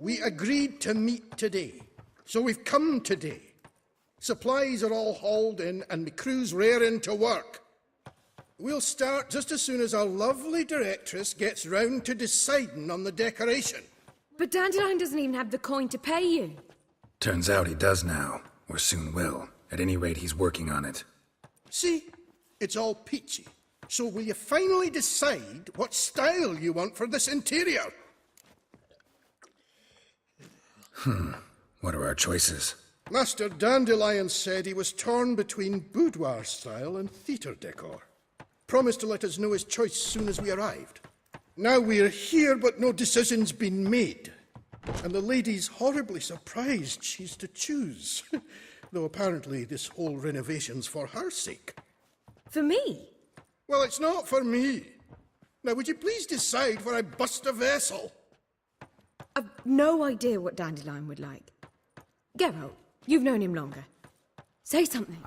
We agreed to meet today, so we've come today. Supplies are all hauled in and the crew's raring to work. We'll start just as soon as our lovely directress gets round to deciding on the decoration. But Dandelion doesn't even have the coin to pay you. Turns out he does now, or soon will. At any rate, he's working on it. See? It's all peachy. So will you finally decide what style you want for this interior? What are our choices? Master Dandelion said he was torn between boudoir style and theatre decor. Promised to let us know his choice soon as we arrived. Now we're here, but no decision's been made. And the lady's horribly surprised she's to choose. Though apparently this whole renovation's for her sake. For me? Well, it's not for me. Now, would you please decide where I bust a vessel? I've no idea what Dandelion would like. Geralt, you've known him longer. Say something.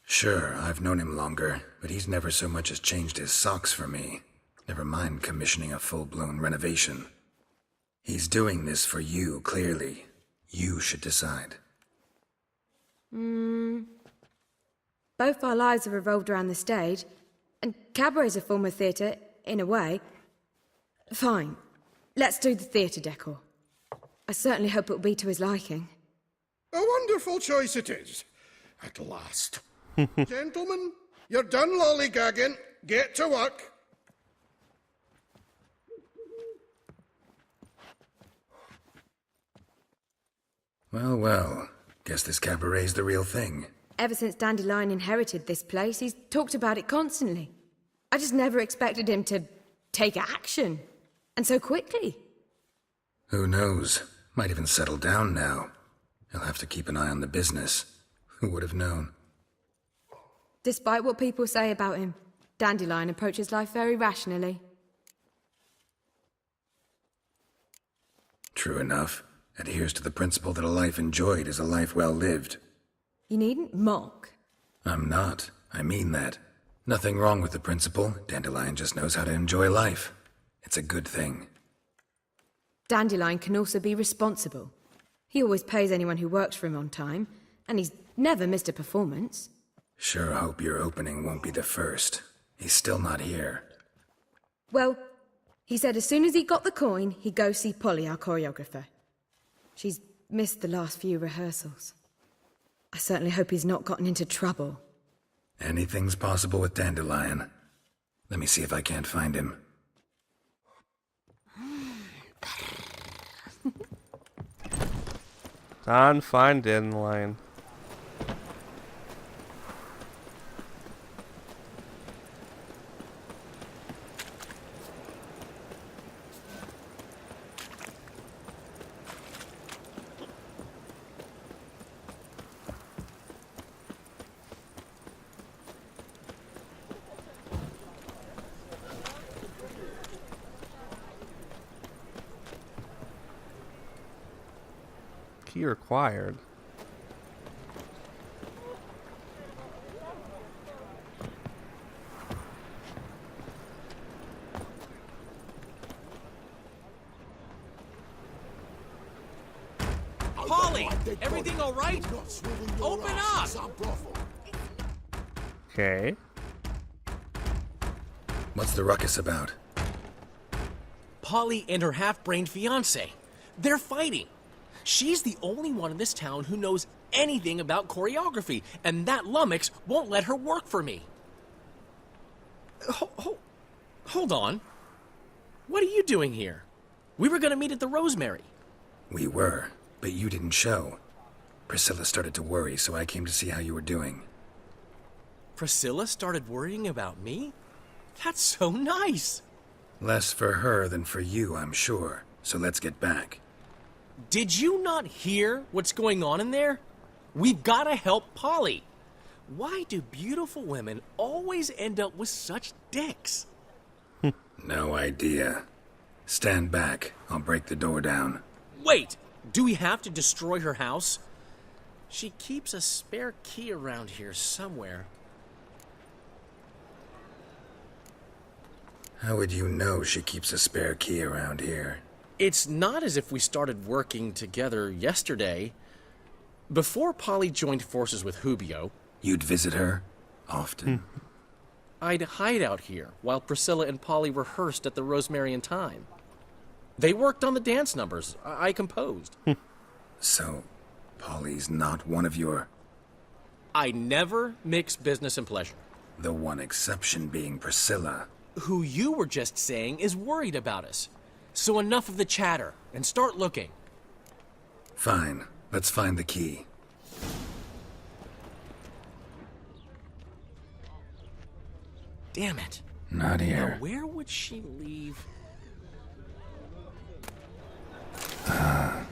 Sure, I've known him longer, but he's never so much as changed his socks for me. Never mind commissioning a full-blown renovation. He's doing this for you, clearly. You should decide. Both our lives have revolved around the stage, and cabaret's a form of theatre, in a way. Fine. Let's do the theatre decor. I certainly hope it'll be to his liking. A wonderful choice it is. At last. Gentlemen, you're done lollygagging. Get to work. Well, well. Guess this cabaret's the real thing. Ever since Dandelion inherited this place, he's talked about it constantly. I just never expected him to take action. And so quickly. Who knows? Might even settle down now. He'll have to keep an eye on the business. Who would have known? Despite what people say about him, Dandelion approaches life very rationally. True enough. Adheres to the principle that a life enjoyed is a life well lived. You needn't mock. I'm not. I mean that. Nothing wrong with the principle. Dandelion just knows how to enjoy life. It's a good thing. Dandelion can also be responsible. He always pays anyone who works for him on time, and he's never missed a performance. Sure hope your opening won't be the first. He's still not here. Well, he said as soon as he got the coin, he'd go see Polly, our choreographer. She's missed the last few rehearsals. I certainly hope he's not gotten into trouble. Anything's possible with Dandelion. Let me see if I can't find him. Find Dandelion. Key required. Polly, everything all right? Open up! Okay. What's the ruckus about? Polly and her half-brained fiancé. They're fighting. She's the only one in this town who knows anything about choreography, and that lummox won't let her work for me. Hold on. What are you doing here? We were gonna meet at the Rosemary. We were, but you didn't show. Priscilla started to worry, so I came to see how you were doing. Priscilla started worrying about me? That's so nice! Less for her than for you, I'm sure. So let's get back. Did you not hear what's going on in there? We've gotta help Polly. Why do beautiful women always end up with such dicks? No idea. Stand back. I'll break the door down. Wait! Do we have to destroy her house? She keeps a spare key around here somewhere. How would you know she keeps a spare key around here? It's not as if we started working together yesterday. Before Polly joined forces with Hubio, You'd visit her? Often? I'd hide out here while Priscilla and Polly rehearsed at the Rosemary and Thyme. They worked on the dance numbers I composed. So, Polly's not one of your... I never mix business and pleasure. The one exception being Priscilla. Who you were just saying is worried about us. So enough of the chatter and start looking. Fine, let's find the key. Damn it. Not Now, here. where would she leave?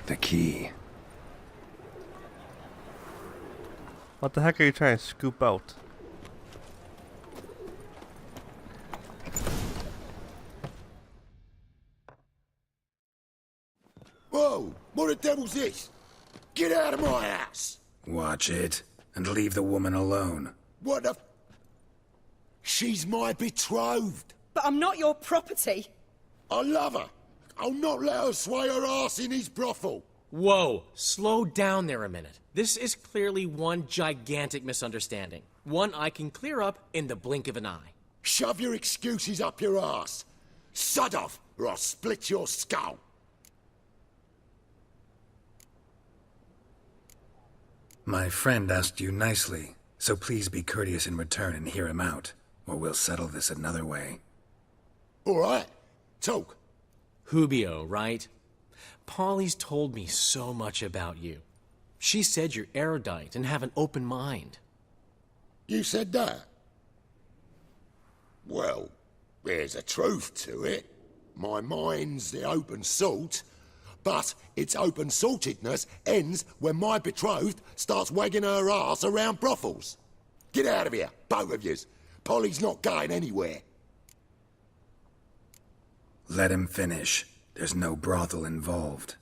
The key. What the heck are you trying to scoop out? Whoa! What the devil's this? Get out of my house! Watch it, and leave the woman alone. What the... She's my betrothed. But I'm not your property. I love her. I'll not let her sway her ass in his brothel. Whoa, slow down there a minute. This is clearly one gigantic misunderstanding. One I can clear up in the blink of an eye. Shove your excuses up your ass. Sod off, or I'll split your skull. My friend asked you nicely, so please be courteous in return and hear him out, or we'll settle this another way. All right, talk. Hubio, right? Polly's told me so much about you. She said you're erudite and have an open mind. You said that? Well, there's a truth to it. My mind's the open salt, but its open saltedness ends when my betrothed starts wagging her ass around brothels. Get out of here, both of yous. Polly's not going anywhere. Let him finish. There's no brothel involved.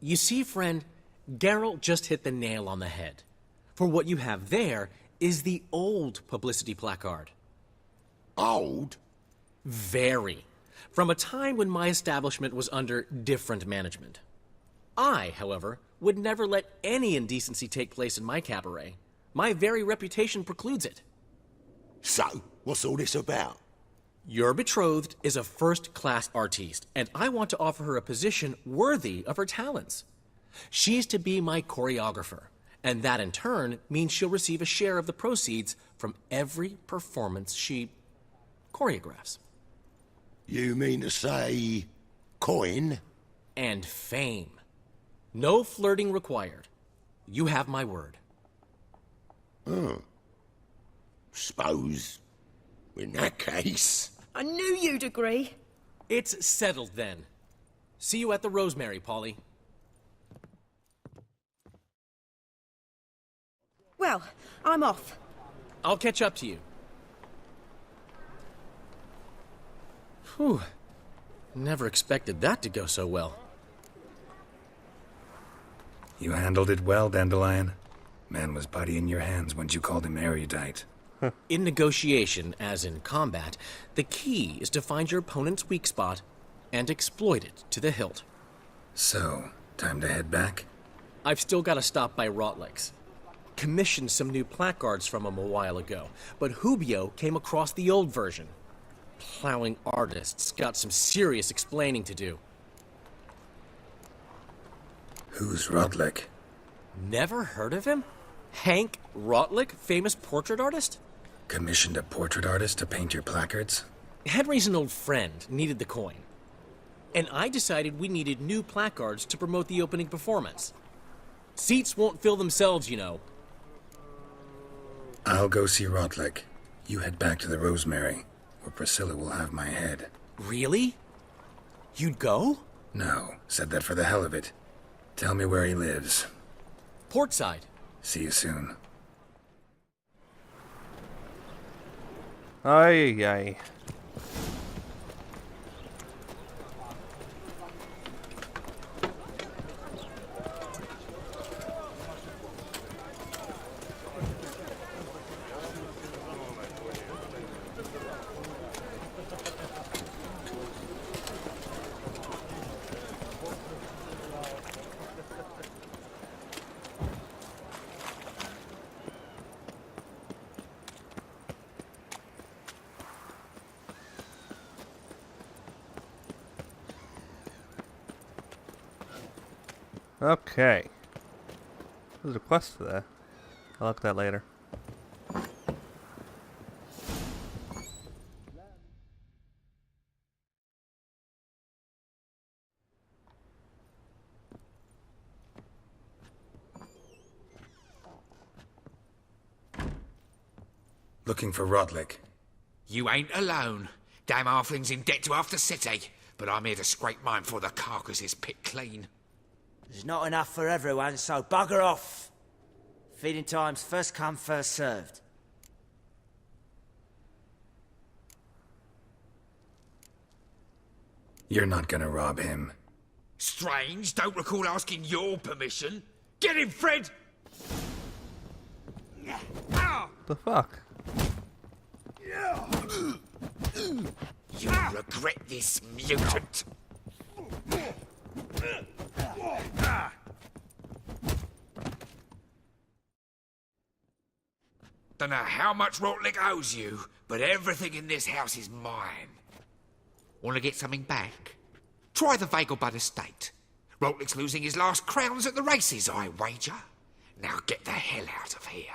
You see, friend, Geralt just hit the nail on the head. For what you have there is the old publicity placard. Old? Very. From a time when my establishment was under different management. I, however, would never let any indecency take place in my cabaret. My very reputation precludes it. So, what's all this about? Your betrothed is a first-class artiste, and I want to offer her a position worthy of her talents. She's to be my choreographer, and that in turn means she'll receive a share of the proceeds from every performance she choreographs. You mean to say... coin? And fame. No flirting required. You have my word. Suppose... in that case... I knew you'd agree. It's settled then. See you at the Rosemary, Polly. Well, I'm off. I'll catch up to you. Whew. Never expected that to go so well. You handled it well, Dandelion. Man was putty in your hands once you called him erudite. In negotiation, as in combat, the key is to find your opponent's weak spot and exploit it to the hilt. So, time to head back? I've still got to stop by Rotlick's. Commissioned some new placards from him a while ago, but Hubio came across the old version. Plowing artists got some serious explaining to do. Who's Rotlick? Never heard of him? Hank Rotlick, famous portrait artist? Commissioned a portrait artist to paint your placards? Henry's an old friend, needed the coin. And I decided we needed new placards to promote the opening performance. Seats won't fill themselves, you know. I'll go see Rotlick. You head back to the Rosemary, where Priscilla will have my head. Really? You'd go? No, said that for the hell of it. Tell me where he lives. Portside. See you soon. Ay, ay. Okay. There's a quest there. I'll look at that later. Looking for Rodlick. You ain't alone. Damn halfling's in debt to half the city, but I'm here to scrape mine before the carcass is picked clean. There's not enough for everyone, so bugger off. Feeding time's first come, first served. You're not gonna rob him. Strange, don't recall asking your permission. Get him, Fred! The fuck? You'll regret this, mutant. Don't know how much Rotlick owes you, but everything in this house is mine. Want to get something back? Try the Vagelbud estate. Rotlick's losing his last crowns at the races, I wager. Now get the hell out of here.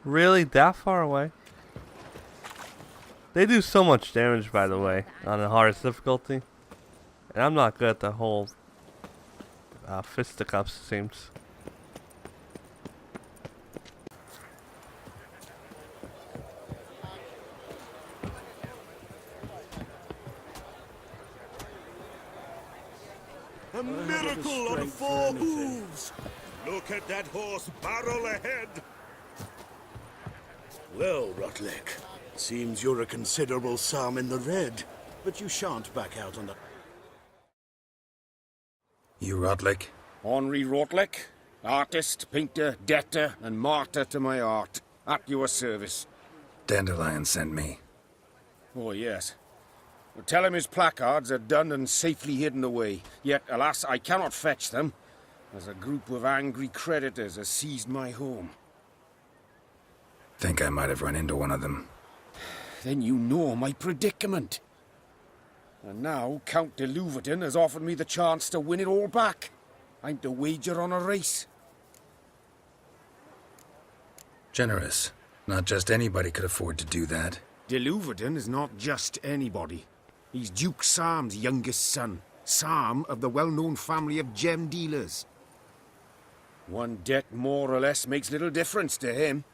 Really? That far away? They do so much damage, by the way, on the hardest difficulty. And I'm not good at the whole fisticuffs, it seems. A miracle on 4 hooves! Look at that horse barrel ahead! Well, Rotlick, seems you're a considerable sum in the red, but you shan't back out on the... You Rodlick? Henri Rotlick, artist, painter, debtor, and martyr to my art. At your service. Dandelion sent me. Oh, yes. Well, tell him his placards are done and safely hidden away. Yet, alas, I cannot fetch them, as a group of angry creditors has seized my home. Think I might have run into one of them. Then you know my predicament. And now Count de Louverton has offered me the chance to win it all back. I'm to wager on a race. Generous. Not just anybody could afford to do that. De Louverton is not just anybody. He's Duke Sam's youngest son. Sam of the well-known family of gem dealers. One debt more or less makes little difference to him.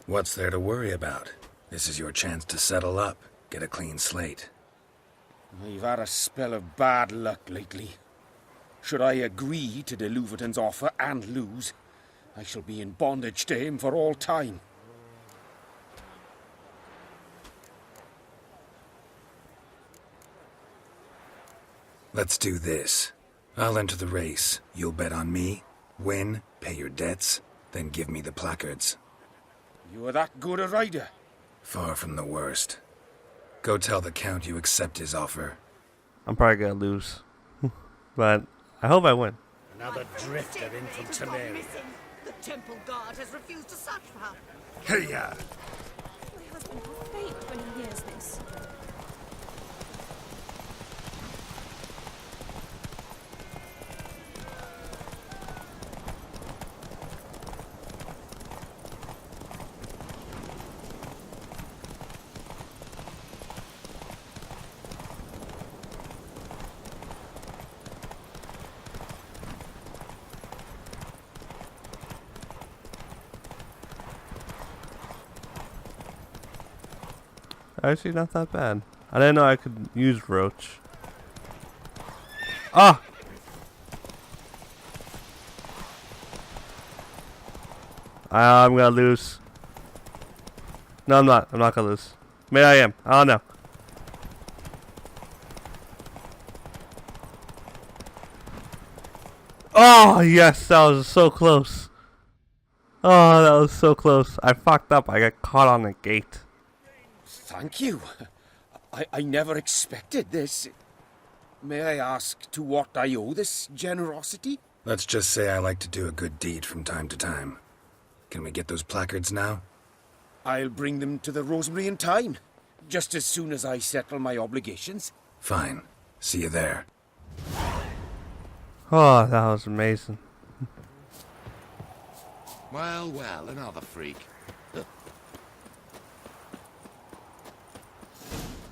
What's there to worry about? This is your chance to settle up, get a clean slate. I've had a spell of bad luck lately. Should I agree to de Louverton's offer and lose, I shall be in bondage to him for all time. Let's do this. I'll enter the race. You'll bet on me, win, pay your debts, then give me the placards. You are that good a rider? Far from the worst. Go tell the Count you accept his offer. I'm probably gonna lose. But I hope I win. Another drifter in from Temeria. The temple guard has refused to search for her. Hey-ya! My husband will faint when he hears this. Actually, not that bad. I didn't know I could use Roach. Ah! I'm gonna lose. No, I'm not. I'm not gonna lose. Maybe I am. I don't know. Oh, yes. That was so close. Oh, that was so close. I fucked up. I got caught on the gate. Thank you. I never expected this. May I ask to what I owe this generosity? Let's just say I like to do a good deed from time to time. Can we get those placards now? I'll bring them to the Rosemary in time. just as soon as I settle my obligations. Fine. See you there. Oh, that was amazing. Well, well, another freak.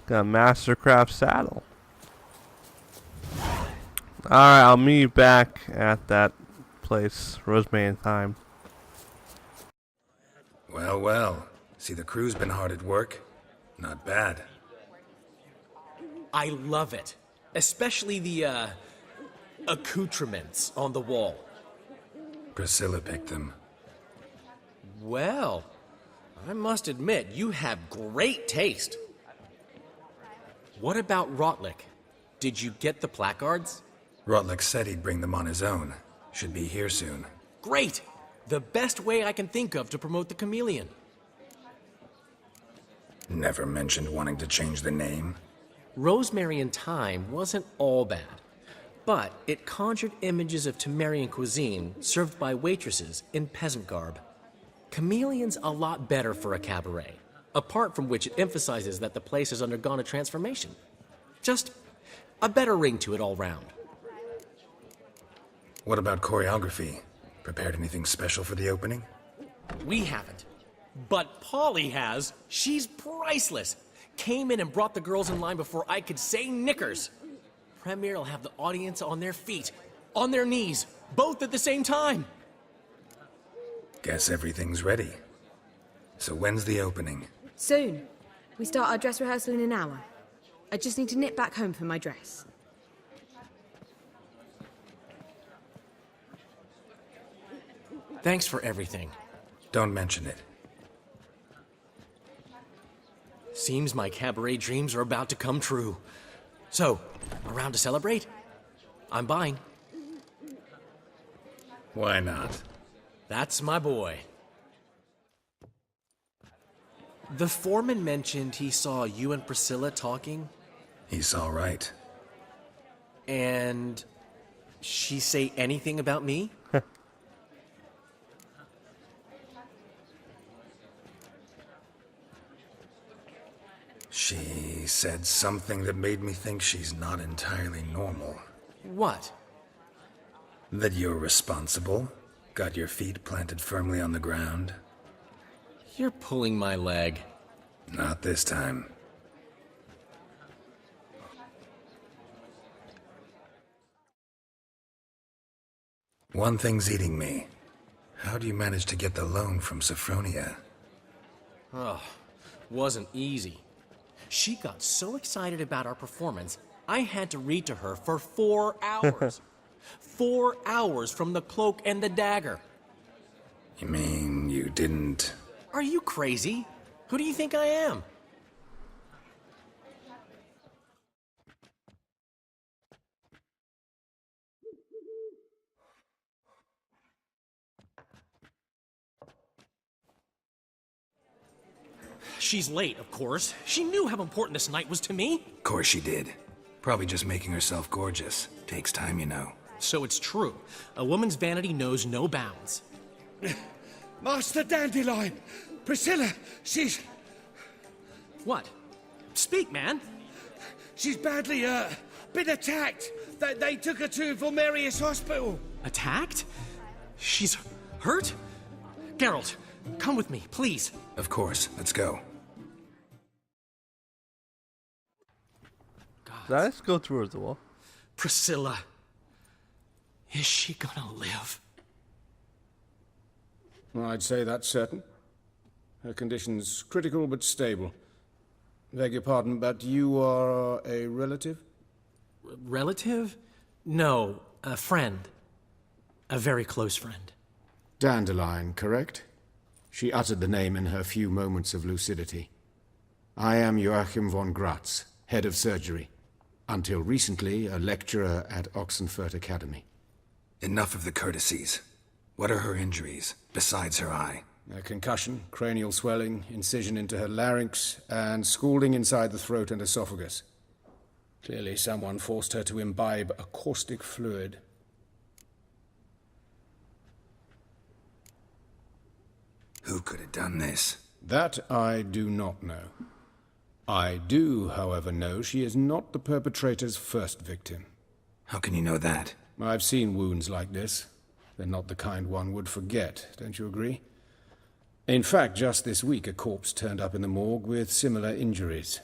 Got a Mastercraft saddle. Alright, I'll meet you back at that place, Rosemary and Thyme. Well, well. See, the crew's been hard at work. Not bad. I love it. Especially the, accoutrements on the wall. Priscilla picked them. Well, I must admit, you have great taste. What about Rotlick? Did you get the placards? Rotlick said he'd bring them on his own. Should be here soon. Great! The best way I can think of to promote the chameleon. Never mentioned wanting to change the name. Rosemary and Thyme wasn't all bad, but it conjured images of Temerian cuisine served by waitresses in peasant garb. Chameleon's a lot better for a cabaret, apart from which it emphasizes that the place has undergone a transformation. Just a better ring to it all round. What about choreography? Prepared anything special for the opening? We haven't. But Polly has. She's priceless. Came in and brought the girls in line before I could say knickers. Premiere will have the audience on their feet, on their knees, both at the same time. Guess everything's ready. So when's the opening? Soon. We start our dress rehearsal in an hour. I just need to nip back home for my dress. Thanks for everything. Don't mention it. Seems my cabaret dreams are about to come true. So, around to celebrate? I'm buying. Why not? That's my boy. The foreman mentioned he saw you and Priscilla talking, He's all right. and she say anything about me? She said something that made me think she's not entirely normal. What? That you're responsible, got your feet planted firmly on the ground. You're pulling my leg. Not this time. One thing's eating me. How do you manage to get the loan from Sophronia? Oh, wasn't easy. She got so excited about our performance, I had to read to her for 4 hours. 4 hours from the Cloak and the Dagger. You mean you didn't... Are you crazy? Who do you think I am? She's late, of course. She knew how important this night was to me. Of course she did. Probably just making herself gorgeous. Takes time, you know. So it's true. A woman's vanity knows no bounds. Master Dandelion! Priscilla, she's... What? Speak, man. She's badly, been attacked. They took her to Vulmerius Hospital. Attacked? She's hurt? Geralt, come with me, please. Of course. Let's go. Let's go towards the wall. Priscilla. Is she gonna live? I'd say that's certain. Her condition's critical but stable. Beg your pardon, but you are a relative? Relative? No, a friend. A very close friend. Dandelion, correct? She uttered the name in her few moments of lucidity. I am Joachim von Gratz, head of surgery. Until recently, a lecturer at Oxenfurt Academy. Enough of the courtesies. What are her injuries, besides her eye? A concussion, cranial swelling, incision into her larynx, and scalding inside the throat and esophagus. Clearly someone forced her to imbibe a caustic fluid. Who could have done this? That I do not know. I do, however, know she is not the perpetrator's first victim. How can you know that? I've seen wounds like this. They're not the kind one would forget, don't you agree? In fact, just this week, a corpse turned up in the morgue with similar injuries.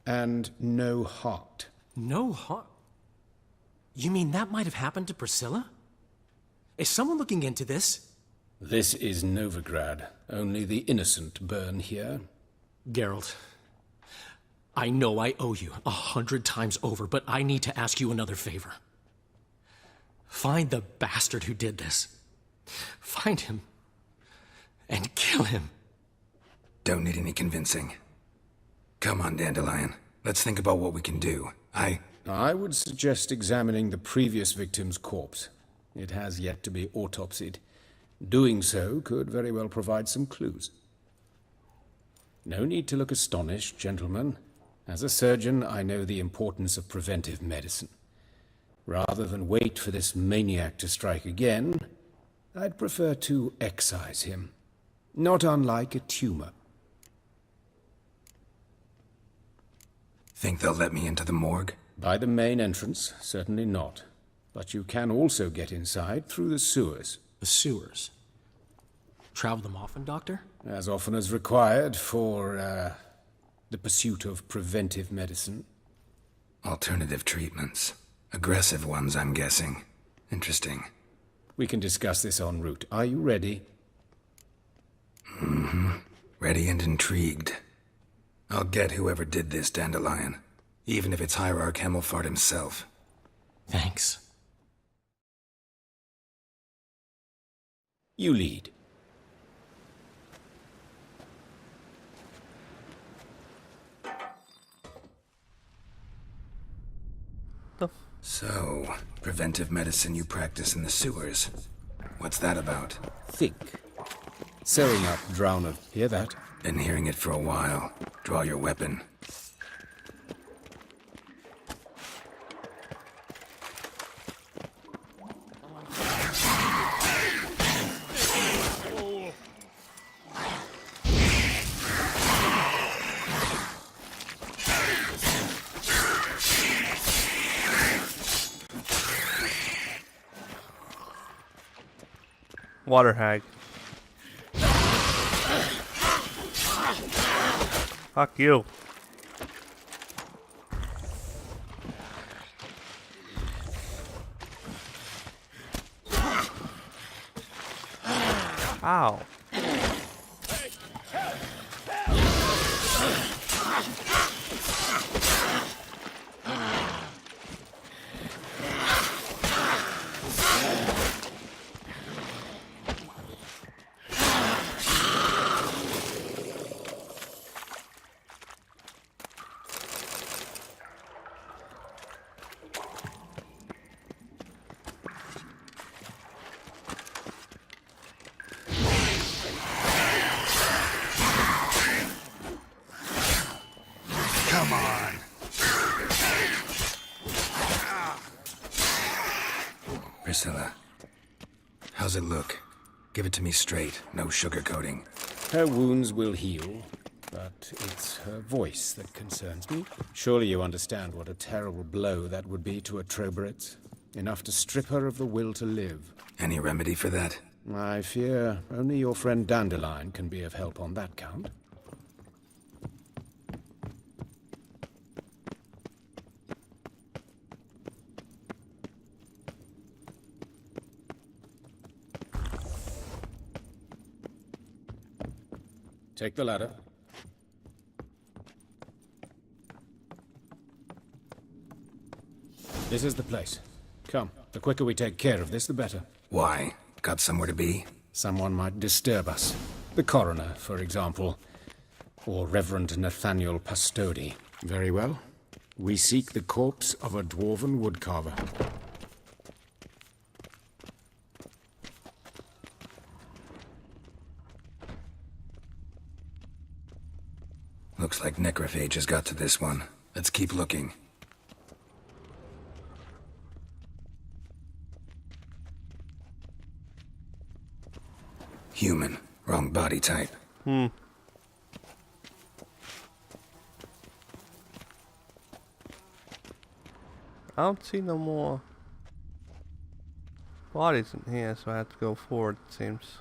And no heart. No heart? You mean that might have happened to Priscilla? Is someone looking into this? This is Novigrad. Only the innocent burn here. Geralt, I know I owe you 100 times over, but I need to ask you another favor. Find the bastard who did this. Find him. And kill him. Don't need any convincing. Come on, Dandelion. Let's think about what we can do. I would suggest examining the previous victim's corpse. It has yet to be autopsied. Doing so could very well provide some clues. No need to look astonished, gentlemen. As a surgeon, I know the importance of preventive medicine. Rather than wait for this maniac to strike again, I'd prefer to excise him. Not unlike a tumor. Think they'll let me into the morgue? By the main entrance, certainly not. But you can also get inside through the sewers. The sewers? Travel them often, Doctor? As often as required for, the pursuit of preventive medicine. Alternative treatments. Aggressive ones, I'm guessing. Interesting. We can discuss this en route. Are you ready? Mm-hmm. Ready and intrigued. I'll get whoever did this, Dandelion. Even if it's Hierarch Hemmelfart himself. Thanks. You lead. So, preventive medicine you practice in the sewers. What's that about? Think. Sewing up drowned. Hear that? Been hearing it for a while. Draw your weapon. Water hag. Fuck you. Ow. Come on. Priscilla. How's it look? Give it to me straight, no sugarcoating. Her wounds will heal, but it's her voice that concerns me. Surely you understand what a terrible blow that would be to a Trobritz. Enough to strip her of the will to live. Any remedy for that? I fear only your friend Dandelion can be of help on that count. Take the ladder. This is the place. Come, the quicker we take care of this, the better. Why? Got somewhere to be? Someone might disturb us. The coroner, for example. Or Reverend Nathaniel Pastodi. Very well. We seek the corpse of a dwarven woodcarver. Looks like necrophage has got to this one. Let's keep looking. Human. Wrong body type. I don't see no more bodies in here, so I have to go forward, it seems.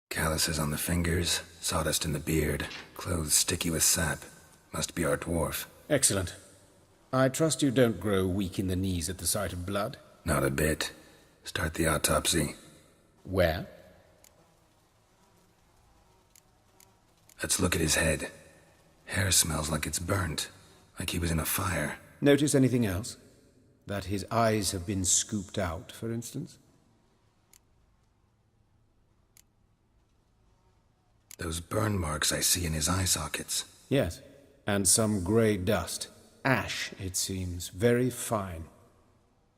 Calluses on the fingers, sawdust in the beard, clothes sticky with sap. Must be our dwarf. Excellent. I trust you don't grow weak in the knees at the sight of blood? Not a bit. Start the autopsy. Where? Let's look at his head. Hair smells like it's burnt, like he was in a fire. Notice anything else? That his eyes have been scooped out, for instance? Those burn marks I see in his eye sockets. Yes, and some grey dust. Ash, it seems. Very fine.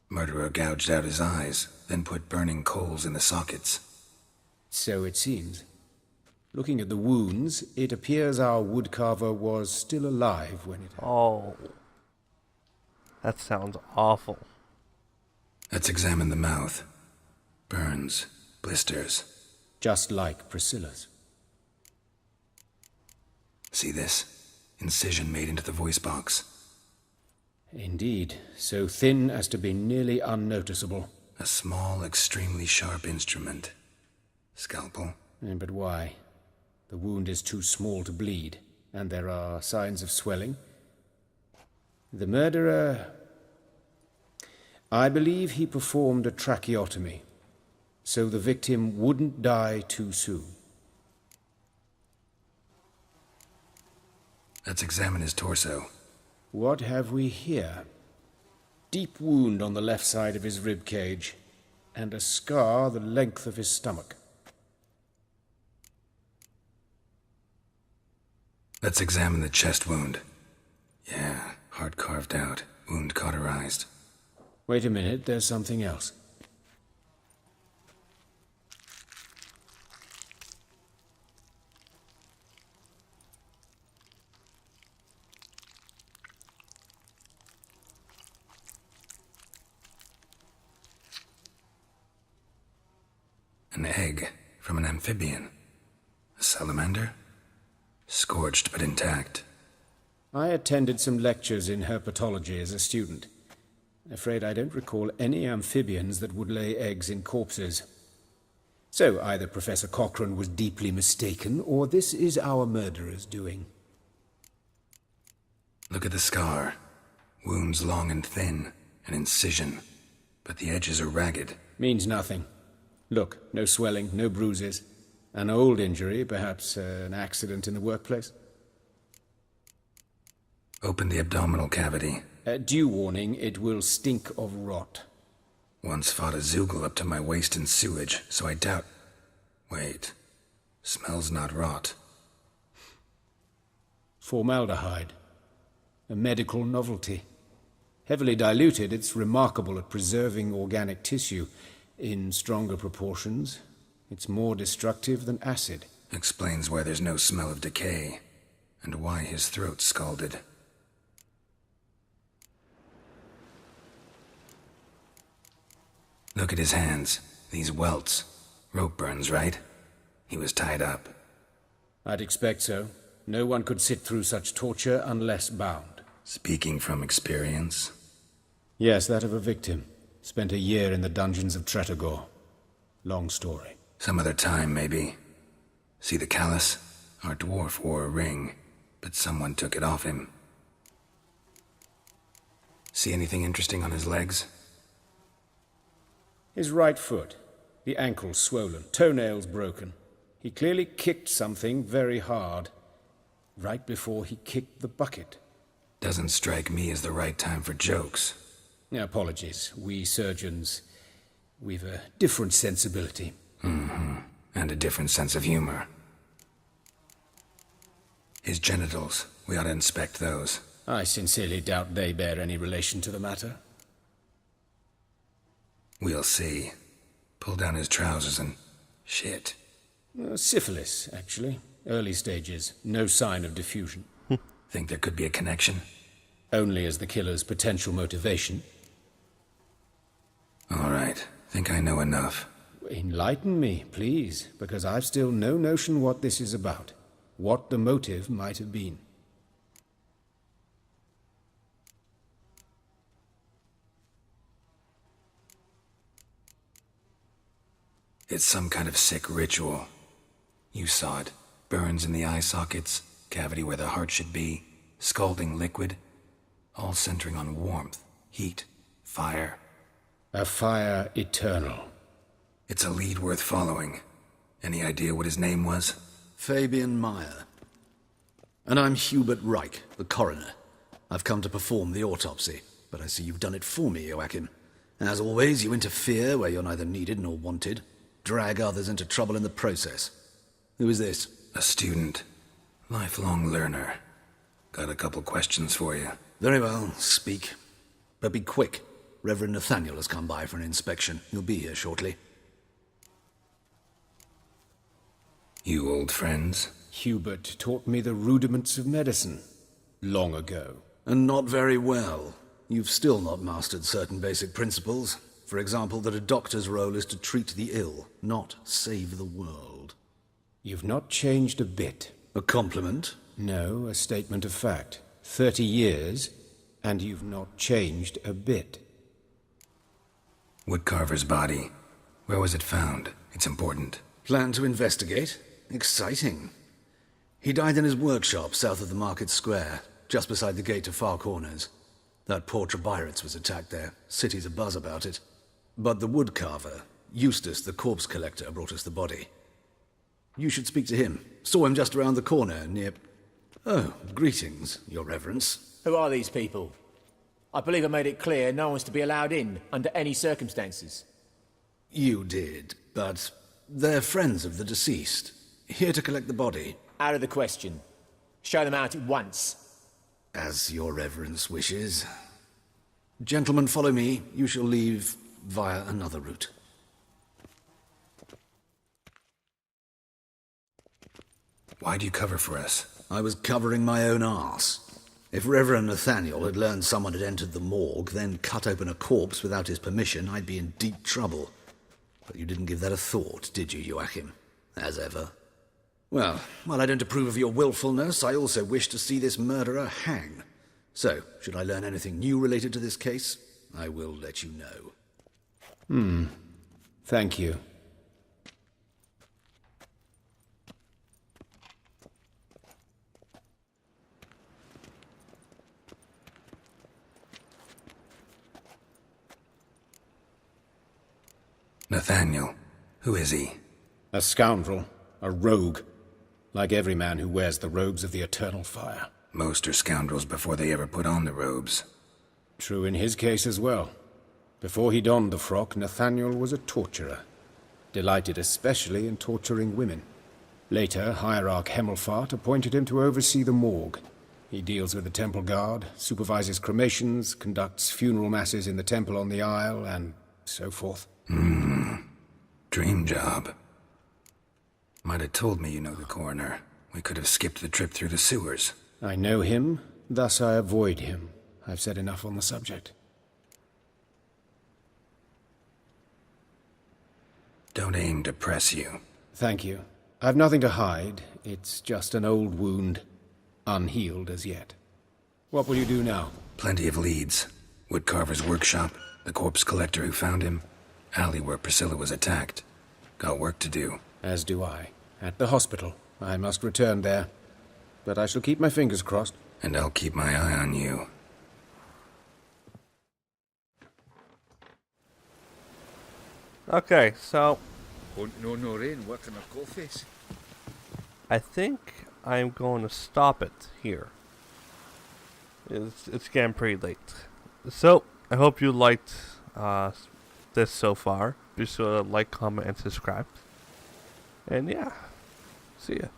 Murderer gouged out his eyes, then put burning coals in the sockets. So it seems. Looking at the wounds, it appears our woodcarver was still alive when it happened. Oh. That sounds awful. Let's examine the mouth. Burns, blisters. Just like Priscilla's. See this? Incision made into the voice box. Indeed, so thin as to be nearly unnoticeable. A small, extremely sharp instrument. Scalpel? But why? The wound is too small to bleed, and there are signs of swelling. The murderer... I believe he performed a tracheotomy, so the victim wouldn't die too soon. Let's examine his torso. What have we here? Deep wound on the left side of his rib cage, and a scar the length of his stomach. Let's examine the chest wound. Yeah, heart carved out, wound cauterized. Wait a minute, there's something else. An egg from an amphibian. A salamander? Scorched but intact. I attended some lectures in herpetology as a student. Afraid I don't recall any amphibians that would lay eggs in corpses. So either Professor Cochrane was deeply mistaken, or this is our murderer's doing. Look at the scar. Wounds long and thin, an incision. But the edges are ragged. Means nothing. Look, no swelling, no bruises. An old injury, perhaps an accident in the workplace. Open the abdominal cavity. Due warning, it will stink of rot. Once fought a Zoogle up to my waist in sewage, so I doubt... Wait. Smells not rot. Formaldehyde. A medical novelty. Heavily diluted, it's remarkable at preserving organic tissue. In stronger proportions, it's more destructive than acid. Explains why there's no smell of decay, and why his throat's scalded. Look at his hands. These welts. Rope burns, right? He was tied up. I'd expect so. No one could sit through such torture unless bound. Speaking from experience? Yes, that of a victim. Spent a year in the dungeons of Tretogor. Long story. Some other time, maybe. See the callus? Our dwarf wore a ring, but someone took it off him. See anything interesting on his legs? His right foot. The ankle swollen, toenails broken. He clearly kicked something very hard. Right before he kicked the bucket. Doesn't strike me as the right time for jokes. Apologies. We surgeons, we've a different sensibility. Mm-hmm. And a different sense of humor. His genitals, we ought to inspect those. I sincerely doubt they bear any relation to the matter. We'll see. Pull down his trousers and... shit. Syphilis, actually. Early stages. No sign of diffusion. Think there could be a connection? Only as the killer's potential motivation. All right. Think I know enough. Enlighten me, please, because I've still no notion what this is about. What the motive might have been. It's some kind of sick ritual. You saw it. Burns in the eye sockets, cavity where the heart should be, scalding liquid, all centering on warmth, heat, fire. A fire eternal. It's a lead worth following. Any idea what his name was? Fabian Meyer. And I'm Hubert Reich, the coroner. I've come to perform the autopsy, but I see you've done it for me, Joachim. As always, you interfere where you're neither needed nor wanted. Drag others into trouble in the process. Who is this? A student. Lifelong learner. Got a couple questions for you. Very well, speak. But be quick. Reverend Nathaniel has come by for an inspection. He'll be here shortly. You old friends? Hubert taught me the rudiments of medicine. Long ago. And not very well. You've still not mastered certain basic principles. For example, that a doctor's role is to treat the ill, not save the world. You've not changed a bit. A compliment? No, a statement of fact. 30 years, and you've not changed a bit. Woodcarver's body. Where was it found? It's important. Plan to investigate? Exciting. He died in his workshop south of the market square, just beside the gate to Far Corners. That poor Trebiritz was attacked there. City's abuzz about it. But the woodcarver, Eustace the corpse collector, brought us the body. You should speak to him. Saw him just around the corner near... Oh, greetings, your reverence. Who are these people? I believe I made it clear no one's to be allowed in, under any circumstances. You did, but they're friends of the deceased. Here to collect the body. Out of the question. Show them out at once. As your reverence wishes. Gentlemen, follow me. You shall leave via another route. Why'd you cover for us? I was covering my own arse. If Reverend Nathaniel had learned someone had entered the morgue, then cut open a corpse without his permission, I'd be in deep trouble. But you didn't give that a thought, did you, Joachim? As ever. Well, while I don't approve of your willfulness, I also wish to see this murderer hang. So, should I learn anything new related to this case, I will let you know. Thank you. Nathaniel. Who is he? A scoundrel. A rogue. Like every man who wears the robes of the eternal fire. Most are scoundrels before they ever put on the robes. True in his case as well. Before he donned the frock, Nathaniel was a torturer. Delighted especially in torturing women. Later, Hierarch Hemmelfart appointed him to oversee the morgue. He deals with the temple guard, supervises cremations, conducts funeral masses in the temple on the Isle, and so forth. Dream job. Might have told me you know the coroner. We could have skipped the trip through the sewers. I know him, thus I avoid him. I've said enough on the subject. Don't aim to press you. Thank you. I've nothing to hide. It's just an old wound, unhealed as yet. What will you do now? Plenty of leads. Woodcarver's workshop, the corpse collector who found him, alley where Priscilla was attacked. Got work to do. As do I. At the hospital. I must return there. But I shall keep my fingers crossed. And I'll keep my eye on you. Okay, so No rain working a coffees. I think I'm going to stop it here. It's getting pretty late. So, I hope you liked this so far. Be sure to like, comment, and subscribe. And yeah, see ya.